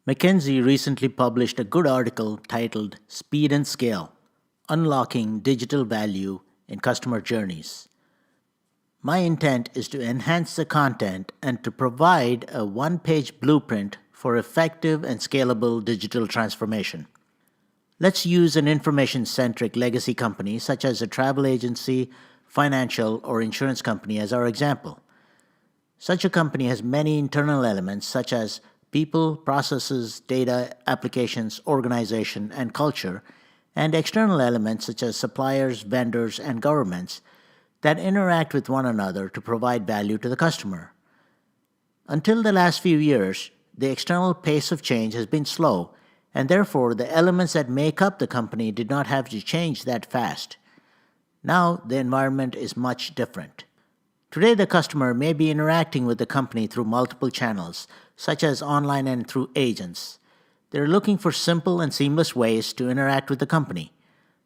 McKinsey recently published a good article titled Speed and Scale: Unlocking Digital Value in Customer Journeys. My intent is to enhance the content and to provide a one page blueprint for effective and scalable digital transformation. Let's use an information centric legacy company such as a travel agency, financial, or insurance company as our example. Such a company has many internal elements such as people, processes, data, applications, organization, and culture, and external elements such as suppliers, vendors, and governments that interact with one another to provide value to the customer. Until the last few years, the external pace of change has been slow, and therefore the elements that make up the company did not have to change that fast. Now the environment is much different. Today, the customer may be interacting with the company through multiple channels, such as online and through agents. They're looking for simple and seamless ways to interact with the company.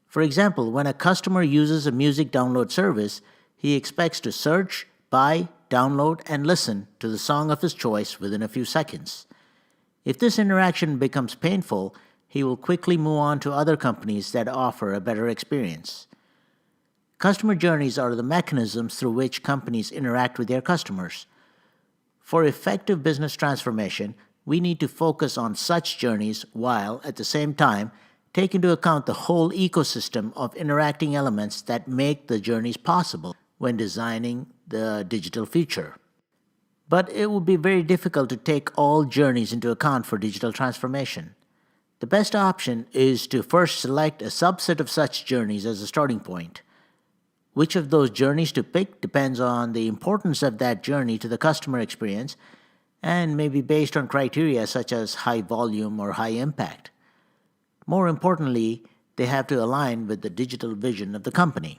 For example, when a customer uses a music download service, he expects to search, buy, download, and listen to the song of his choice within a few seconds. If this interaction becomes painful, he will quickly move on to other companies that offer a better experience. Customer journeys are the mechanisms through which companies interact with their customers. For effective business transformation, we need to focus on such journeys while, at the same time, take into account the whole ecosystem of interacting elements that make the journeys possible when designing the digital future. But it would be very difficult to take all journeys into account for digital transformation. The best option is to first select a subset of such journeys as a starting point. Which of those journeys to pick depends on the importance of that journey to the customer experience and may be based on criteria such as high volume or high impact. More importantly, they have to align with the digital vision of the company.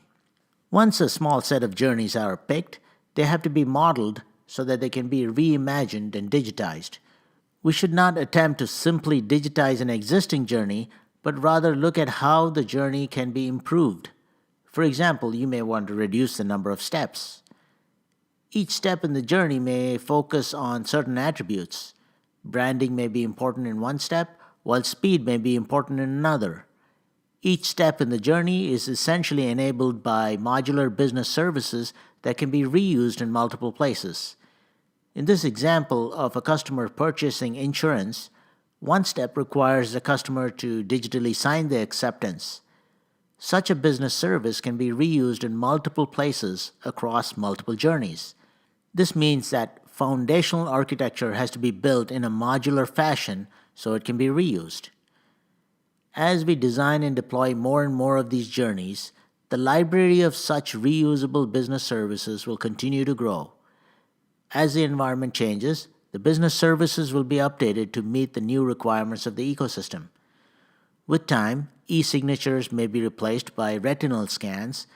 Once a small set of journeys are picked, they have to be modeled so that they can be reimagined and digitized. We should not attempt to simply digitize an existing journey, but rather look at how the journey can be improved. For example, you may want to reduce the number of steps. Each step in the journey may focus on certain attributes. Branding may be important in one step, while speed may be important in another. Each step in the journey is essentially enabled by modular business services that can be reused in multiple places. In this example of a customer purchasing insurance, one step requires the customer to digitally sign the acceptance. Such a business service can be reused in multiple places across multiple journeys. This means that foundational architecture has to be built in a modular fashion so it can be reused. As we design and deploy more and more of these journeys, the library of such reusable business services will continue to grow. As the environment changes, the business services will be updated to meet the new requirements of the ecosystem. With time, e-signatures may be replaced by retinal scans,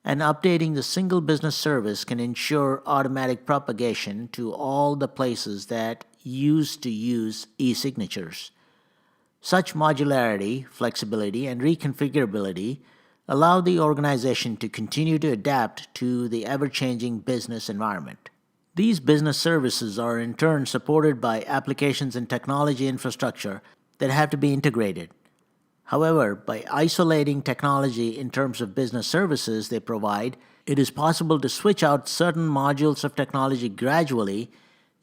and updating the single business service can ensure automatic propagation to all the places that used to use e-signatures. Such modularity, flexibility, and reconfigurability allow the organization to continue to adapt to the ever-changing business environment. These business services are in turn supported by applications and technology infrastructure that have to be integrated. However, by isolating technology in terms of business services they provide, it is possible to switch out certain modules of technology gradually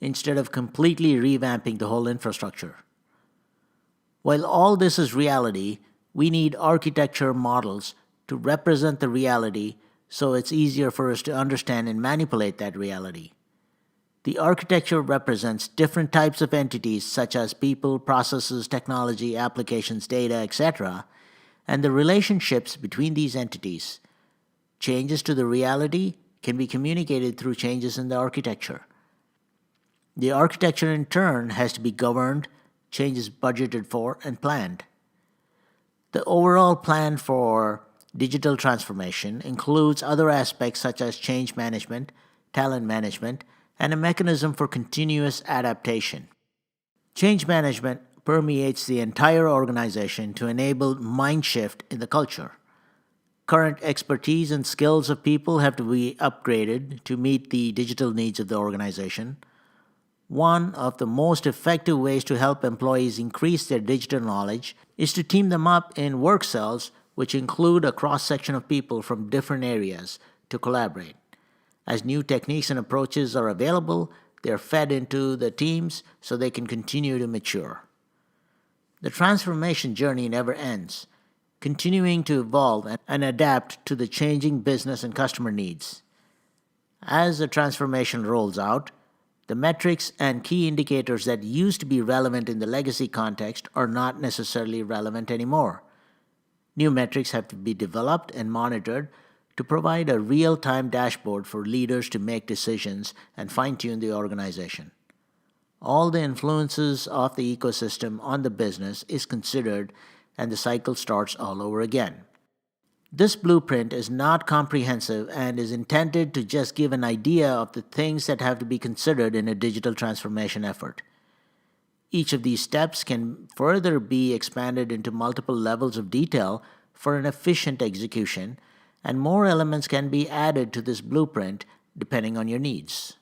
instead of completely revamping the whole infrastructure. While all this is reality, we need architecture models to represent the reality so it's easier for us to understand and manipulate that reality. The architecture represents different types of entities such as people, processes, technology, applications, data, etc., and the relationships between these entities. Changes to the reality can be communicated through changes in the architecture. The architecture in turn has to be governed, changes budgeted for, and planned. The overall plan for digital transformation includes other aspects such as change management, talent management, and a mechanism for continuous adaptation. Change management permeates the entire organization to enable mind shift in the culture. Current expertise and skills of people have to be upgraded to meet the digital needs of the organization. One of the most effective ways to help employees increase their digital knowledge is to team them up in work cells, which include a cross section of people from different areas to collaborate. As new techniques and approaches are available, they are fed into the teams so they can continue to mature. The transformation journey never ends, continuing to evolve and adapt to the changing business and customer needs. As the transformation rolls out, the metrics and key indicators that used to be relevant in the legacy context are not necessarily relevant anymore. New metrics have to be developed and monitored to provide a real-time dashboard for leaders to make decisions and fine-tune the organization. All the influences of the ecosystem on the business is considered, and the cycle starts all over again. This blueprint is not comprehensive and is intended to just give an idea of the things that have to be considered in a digital transformation effort. Each of these steps can further be expanded into multiple levels of detail for an efficient execution, and more elements can be added to this blueprint depending on your needs.